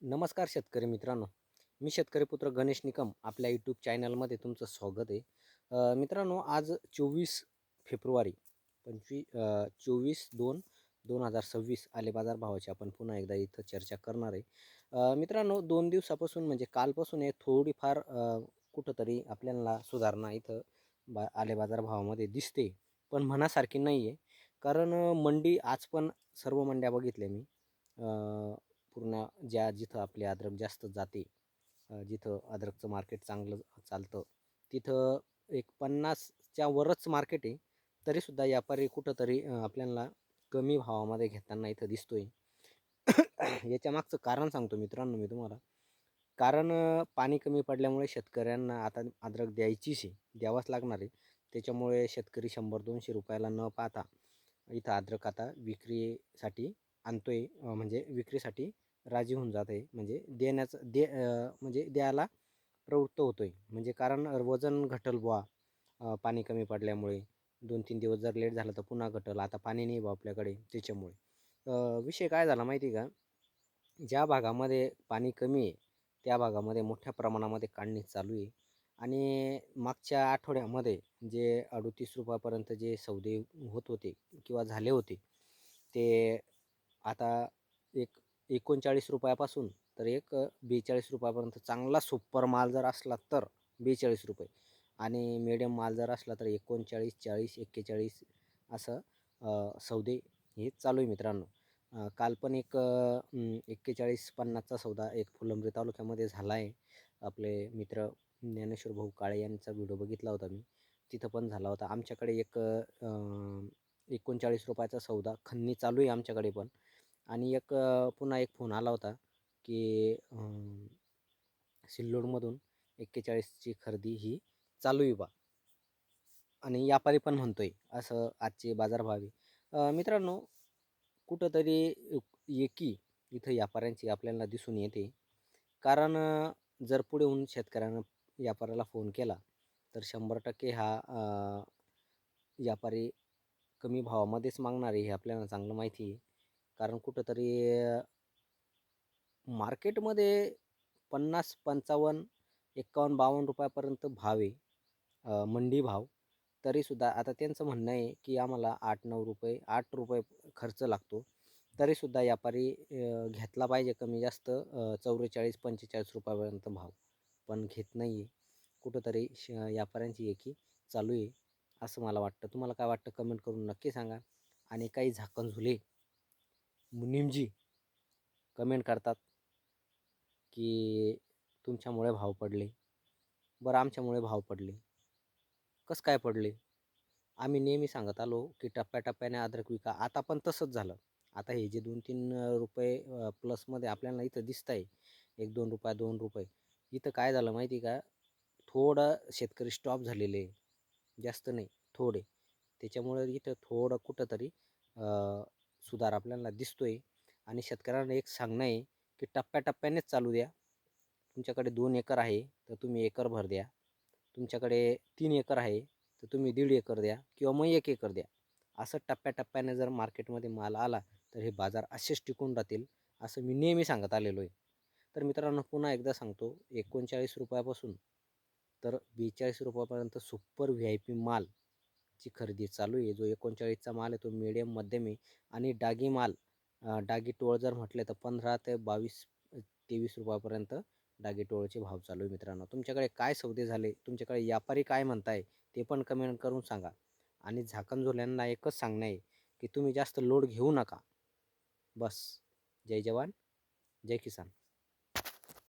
नमस्कार शेतकरी मित्रांनो. मी शेतकरी पुत्र गणेश निकम आपल्या यूट्यूब चॅनलमध्ये तुमचं स्वागत आहे. मित्रांनो, आज 24 फेब्रुवारी 24/2/2026 आले बाजार भावाची आपण पुन्हा एकदा इथं चर्चा करणार आहे. मित्रांनो, 2 दिवसापासून म्हणजे कालपासून हे थोडीफार कुठंतरी आपल्याला सुधारणा इथं आले बाजार भावामध्ये दिसते, पण मनासारखी नाही आहे. कारण मंडी आज पण सर्व मंड्या बघितल्या मी. पूर्ण जिथं आपली अद्रक जास्त जाते, जिथं अद्रकचं मार्केट चांगलं चालतं, तिथं एक 50च्या वरच मार्केट आहे. तरीसुद्धा व्यापारी कुठंतरी आपल्याला कमी भावामध्ये घेताना इथं दिसतोय. याच्या मागचं कारण सांगतो मित्रांनो मी तुम्हाला. कारण पाणी कमी पडल्यामुळे शेतकऱ्यांना आता अद्रक द्यायचीच आहे, द्यावाच लागणार आहे. त्याच्यामुळे शेतकरी 100-200 रुपयाला न पाहता इथं अद्रक आता विक्रीसाठी आणतोय, म्हणजे विक्रीसाठी राजी होऊन जात आहे. म्हणजे म्हणजे द्यायला प्रवृत्त होतोय. म्हणजे कारण वजन घटल बुवा पाणी कमी पडल्यामुळे. 2-3 दिवस जर लेट झालं तर पुन्हा घटल. आता पाणी नाही बा आपल्याकडे त्याच्यामुळे. विषय काय झाला माहिती आहे का? ज्या भागामध्ये पाणी कमी आहे, त्या भागामध्ये मोठ्या प्रमाणामध्ये काढणी चालू आहे. आणि मागच्या आठवड्यामध्ये जे 38 रुपयापर्यंत जे सौदे होत होते किंवा झाले होते, ते आता एक 39 रुपयापासून तर 42 रुपयापर्यंत चांगला सुपर माल जर असला तर 42 रुपये, आणि मिडियम माल जर असला तर 39, 40, 41 असं सौदे हे चालू आहे मित्रांनो. काल पण एक 41-50चा सौदा एक फुलंब्री तालुक्यामध्ये झाला आहे. आपले मित्र ज्ञानेश्वर भाऊ काळे यांचा व्हिडिओ बघितला होता मी. तिथं पण झाला होता. आमच्याकडे एक 39 रुपयाचा सौदा खन्नी चालू आहे आमच्याकडे पण. आणि पुन्हा एक फोन आला होता की सिल्लोडमधून 41ची खरेदी ही चालू आहे बा, आणि व्यापारी पण म्हणतोय असं आजचे बाजारभाव आहे. मित्रांनो, कुठंतरी एकी इथं व्यापाऱ्यांची आपल्याला दिसून येते. कारण जर पुढे होऊन शेतकऱ्यानं व्यापाऱ्याला फोन केला तर 100% हा व्यापारी कमी भावामध्येच मागणार आहे, हे आपल्याला चांगलं माहिती आहे. कारण कुठंतरी मार्केटमध्ये 50, 55, 51, 52 रुपयापर्यंत भाव आहे, मंडी भाव. तरीसुद्धा आता त्यांचं म्हणणं आहे की आम्हाला 8-9 रुपये, 8 रुपये खर्च लागतो. तरीसुद्धा व्यापारी घेतला पाहिजे कमी जास्त 44-45 रुपयापर्यंत भाव, पण घेत नाही आहे. कुठंतरी व्यापाऱ्यांची एकी चालू आहे असं मला वाटतं. तुम्हाला काय वाटतं कमेंट करून नक्की सांगा. आणि काही झाकण झुले मुनीमजी कमेंट करतात की तुमच्यामुळे भाव पडले. बरं, आमच्यामुळे भाव पडले. कसं काय पडले? आम्ही नेहमी सांगत आलो की टप्प्याटप्प्याने अद्रक विका. आता पण तसंच झालं. आता हे जे 2-3 रुपये प्लसमध्ये आपल्याला इथं दिसत आहे, 1-2 रुपये, 2 रुपये. इथं काय झालं माहिती का? थोडं शेतकरी स्टॉप झालेले, जास्त नाही, थोडे. त्याच्यामुळे इथं थोडं कुठंतरी सुधार आपल्याला दिसतोय. आणि शेतकऱ्यांना एक सांगणं आहे की टप्प्याटप्प्यानेच चालू द्या. तुमच्याकडे 2 एकर आहे तर तुम्ही एकरभर द्या. तुमच्याकडे 3 एकर आहे तर तुम्ही 1.5 एकर द्या किंवा मग 1 एकर द्या. असं टप्प्याटप्प्याने जर मार्केटमध्ये माल आला तर हे बाजार असेच टिकून राहतील, असं मी नेहमी सांगत आलेलो आहे. तर मित्रांनो, पुन्हा एकदा सांगतो, 39 रुपयापासून तर 42 रुपयापर्यंत सुपर VIP मालची खरेदी चालू आहे. जो 39चा माल आहे तो मीडियम मध्यम आहे. आणि डागी माल, डागी टोळ जर म्हटले तर 15 ते 22, 23 रुपयापर्यंत डागी टोळचे भाव चालू आहे मित्रांनो. तुमच्याकडे काय सौदे झाले, तुमच्याकडे व्यापारी काय म्हणताय ते पण कमेंट करून सांगा. आणि झाकणझोल्यांना एकच सांगणं आहे की तुम्ही जास्त लोड घेऊ नका. बस. जय जवान, जय किसान.